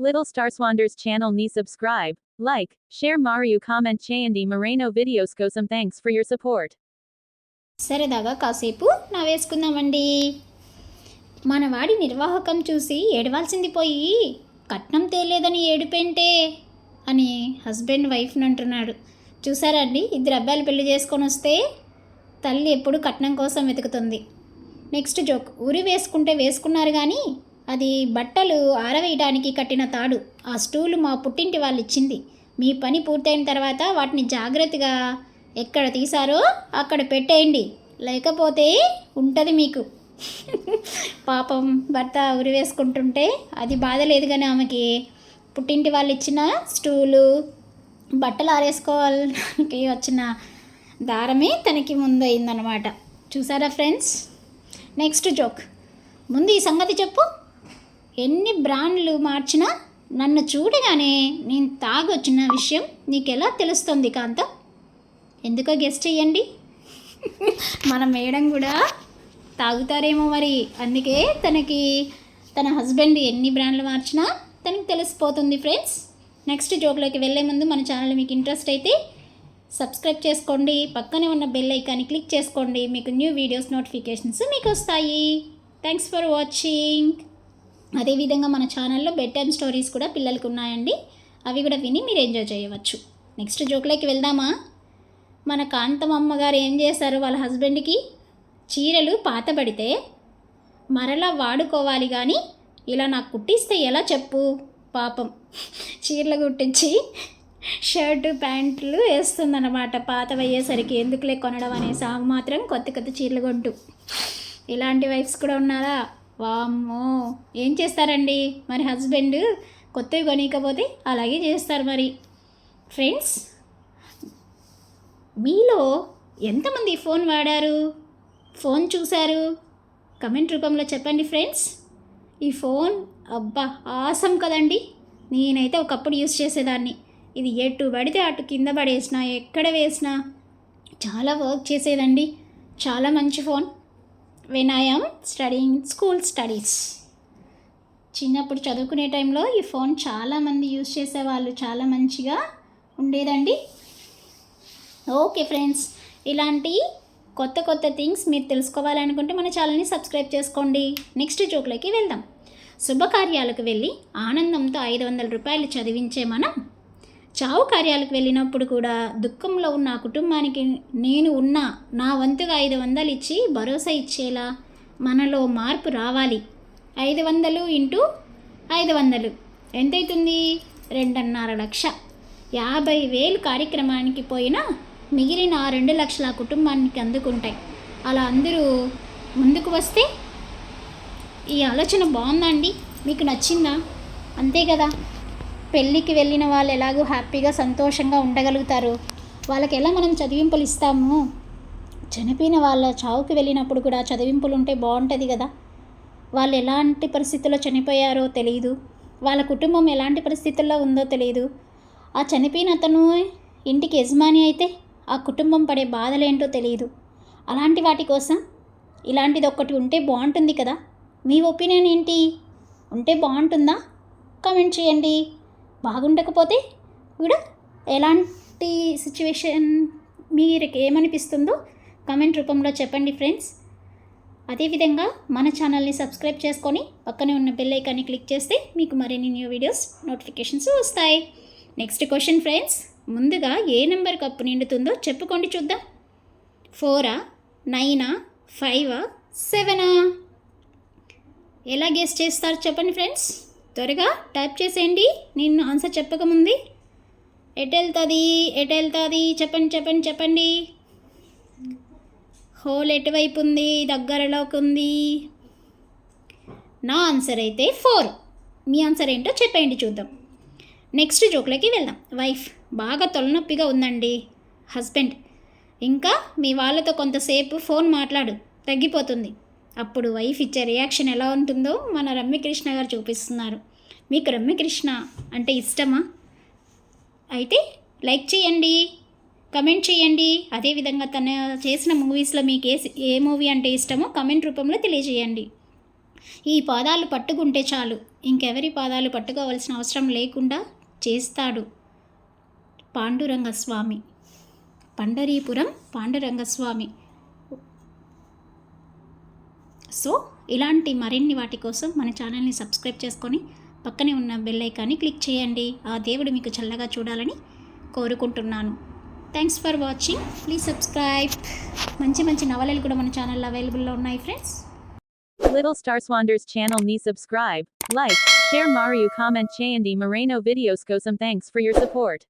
Little Star Swanders channel ni subscribe, like, share Mario comment చేయండి Moreno videos కోసం thanks for your support. సరదాగా కాసేపు నవ్వేసుకుందామండి. మనవాడి నిర్వాహకం చూసి ఏడవాల్సింది పోయి కట్నం తేలేదని ఏడుపేంటే అని హస్బెండ్ వైఫ్ని అంటున్నాడు. చూసారా అండి, ఇద్దరు అబ్బాయిలు పెళ్లి చేసుకొని వస్తే తల్లి ఎప్పుడు కట్నం కోసం వెతుకుతుంది. Next joke. ఉరి వేసుకుంటే వేసుకున్నారు కానీ అది బట్టలు ఆరవేయడానికి కట్టిన తాడు. ఆ స్టూలు మా పుట్టింటి వాళ్ళు ఇచ్చింది. మీ పని పూర్తయిన తర్వాత వాటిని జాగ్రత్తగా ఎక్కడ తీసారో అక్కడ పెట్టేయండి, లేకపోతే ఉంటుంది మీకు. పాపం భర్త ఉరి వేసుకుంటుంటే అది బాధ లేదు కానీ ఆమెకి పుట్టింటి వాళ్ళు ఇచ్చిన స్టూలు, బట్టలు ఆరేసుకోవడానికి వచ్చిన దారమే తనకి ముందు అయిందనమాట. చూసారా ఫ్రెండ్స్? Next joke. ముందు ఈ సంగతి చెప్పు. ఎన్ని బ్రాండ్లు మార్చినా నన్ను చూడగానే నేను తాగొచ్చిన విషయం నీకెలా తెలుస్తుంది కాంతం? ఎందుకో గెస్ట్ చెయ్యండి. మన మేడం కూడా తాగుతారేమో మరి, అందుకే తన హస్బెండ్ ఎన్ని బ్రాండ్లు మార్చినా తనకు తెలిసిపోతుంది ఫ్రెండ్స్. నెక్స్ట్ జోక్లోకి వెళ్ళే ముందు మన ఛానల్ మీకు ఇంట్రెస్ట్ అయితే సబ్స్క్రైబ్ చేసుకోండి, పక్కనే ఉన్న బెల్ ఐకాన్ని క్లిక్ చేసుకోండి, మీకు న్యూ వీడియోస్ నోటిఫికేషన్స్ మీకు వస్తాయి. Thanks for watching. అదేవిధంగా మన ఛానల్లో బెడ్ టైమ్ స్టోరీస్ కూడా పిల్లలకు ఉన్నాయండి, అవి కూడా విని మీరు ఎంజాయ్ చేయవచ్చు. నెక్స్ట్ జోక్లోకి వెళ్దామా? మన కాంతం అమ్మగారు ఏం చేశారు, వాళ్ళ హస్బెండ్కి చీరలు పాతబడితే మరలా వాడుకోవాలి కానీ ఇలా నాకు కుట్టిస్తే ఎలా చెప్పు. పాపం చీరలు కుట్టించి షర్టు ప్యాంట్లు వేస్తుందన్నమాట పాతవయ్యేసరికి. ఎందుకులే కొనడం అనే సాగు మాత్రం కొత్త కొత్త చీరలు కొంటూ. ఇలాంటి వైఫ్స్ కూడా ఉన్నారా? వామ్మో, ఏం చేస్తారండి మరి హస్బెండ్ కొత్తవి కొనికపోతే అలాగే చేస్తారు మరి. ఫ్రెండ్స్, మీలో ఎంతమంది ఫోన్ వాడారు, ఫోన్ చూశారు? కమెంట్ రూపంలో చెప్పండి ఫ్రెండ్స్. ఈ ఫోన్ అబ్బా ఆసం కదండి. నేనైతే ఒకప్పుడు యూస్ చేసేదాన్ని. ఇది ఎటు పడితే అటు కింద పడేసినా, ఎక్కడ వేసినా చాలా వర్క్ చేసేదండి. చాలా మంచి phone. When I am studying school studies, చిన్నప్పుడు చదువుకునే టైంలో ఈ ఫోన్ చాలామంది యూజ్ చేసేవాళ్ళు, చాలా మంచిగా ఉండేదండి. ఓకే ఫ్రెండ్స్, ఇలాంటి కొత్త కొత్త థింగ్స్ మీరు తెలుసుకోవాలనుకుంటే మన ఛానల్ని సబ్స్క్రైబ్ చేసుకోండి. నెక్స్ట్ జోక్లోకి వెళ్దాం. శుభకార్యాలకు వెళ్ళి ఆనందంతో 500 రూపాయలు చదివించే మనం చావు కార్యాలకు వెళ్ళినప్పుడు కూడా దుఃఖంలో ఉన్న ఆ కుటుంబానికి నేను ఉన్నా నా వంతుగా 500 ఇచ్చి భరోసా ఇచ్చేలా మనలో మార్పు రావాలి. 500 ఇంటూ 500 ఎంతవుతుంది? 2.5 లక్ష. 50,000 కార్యక్రమానికి పోయినా మిగిలిన 2 లక్షల కుటుంబానికి అందుకుంటాయి. అలా అందరూ ముందుకు వస్తే ఈ ఆలోచన బాగుందండి, మీకు నచ్చిందా? అంతే కదా, పెళ్ళికి వెళ్ళిన వాళ్ళు ఎలాగో హ్యాపీగా సంతోషంగా ఉండగలుగుతారు. వాళ్ళకి ఎలా మనం చదివింపులు ఇస్తాము? చనిపోయిన వాళ్ళ చావుకి వెళ్ళినప్పుడు కూడా చదివింపులు ఉంటే బాగుంటుంది కదా. వాళ్ళు ఎలాంటి పరిస్థితుల్లో చనిపోయారో తెలియదు, వాళ్ళ కుటుంబం ఎలాంటి పరిస్థితుల్లో ఉందో తెలియదు. ఆ చనిపోయిన అతను ఇంటికి యజమాని అయితే ఆ కుటుంబం పడే బాధలేంటో తెలియదు. అలాంటి వాటి కోసం ఇలాంటిది ఒక్కటి ఉంటే బాగుంటుంది కదా. మీ ఒపీనియన్ ఏంటి? ఉంటే బాగుంటుందా? కామెంట్ చేయండి. బాగుండకపోతే కూడా ఎలాంటి సిచ్యువేషన్ మీకు ఏమనిపిస్తుందో కామెంట్ రూపంలో చెప్పండి ఫ్రెండ్స్. అదేవిధంగా మన ఛానల్ని సబ్స్క్రైబ్ చేసుకొని పక్కనే ఉన్న బెల్ ఐకాన్ని క్లిక్ చేస్తే మీకు మరిన్ని న్యూ వీడియోస్ నోటిఫికేషన్స్ వస్తాయి. Next question friends. ముందుగా ఏ నెంబర్ కప్పు నిండుతుందో చెప్పుకోండి చూద్దాం. 4, 9, 5, 7? ఎలా గెస్ చేస్తారు చెప్పండి ఫ్రెండ్స్. త్వరగా టైప్ చేసేయండి, నేను ఆన్సర్ చెప్పకముందే. ఎటు వెళ్తుంది చెప్పండి. హోల్ ఎటువైపు ఉంది? దగ్గరలోకి ఉంది. నా ఆన్సర్ అయితే 4. మీ ఆన్సర్ ఏంటో చెప్పండి చూద్దాం. నెక్స్ట్ జోక్లోకి వెళ్దాం. వైఫ్ బాగా తలనొప్పిగా ఉందండి. హస్బెండ్ ఇంకా మీ వాళ్ళతో కొంతసేపు ఫోన్ మాట్లాడు, తగ్గిపోతుంది. అప్పుడు వైఫ్ ఇచ్చే రియాక్షన్ ఎలా ఉంటుందో మన రమ్యకృష్ణ గారు చూపిస్తున్నారు. మీకు రమ్యకృష్ణ అంటే ఇష్టమా? అయితే లైక్ చేయండి, కమెంట్ చేయండి. అదేవిధంగా తను చేసిన మూవీస్లో మీకు ఏ మూవీ అంటే ఇష్టమో కమెంట్ రూపంలో తెలియజేయండి. ఈ పాదాలు పట్టుకుంటే చాలు, ఇంకెవరి పాదాలు పట్టుకోవాల్సిన అవసరం లేకుండా చేస్తాడు పాండురంగస్వామి. పండరీపురం పాండురంగస్వామి. సో ఇలాంటి మరిన్ని వాటి కోసం మన ఛానల్ని సబ్స్క్రైబ్ చేసుకొని పక్కనే ఉన్న బెల్ ఐకాన్ని క్లిక్ చేయండి. ఆ దేవుడు మీకు చల్లగా చూడాలని కోరుకుంటున్నాను. Thanks for watching. Please subscribe. మంచి మంచి నవలలు కూడా మన ఛానల్లో అవైలబుల్లో ఉన్నాయి friends. Little Star Swanders channel ni subscribe, like, share Mario comment Chayandi Moreno videos. Go some thanks for your support.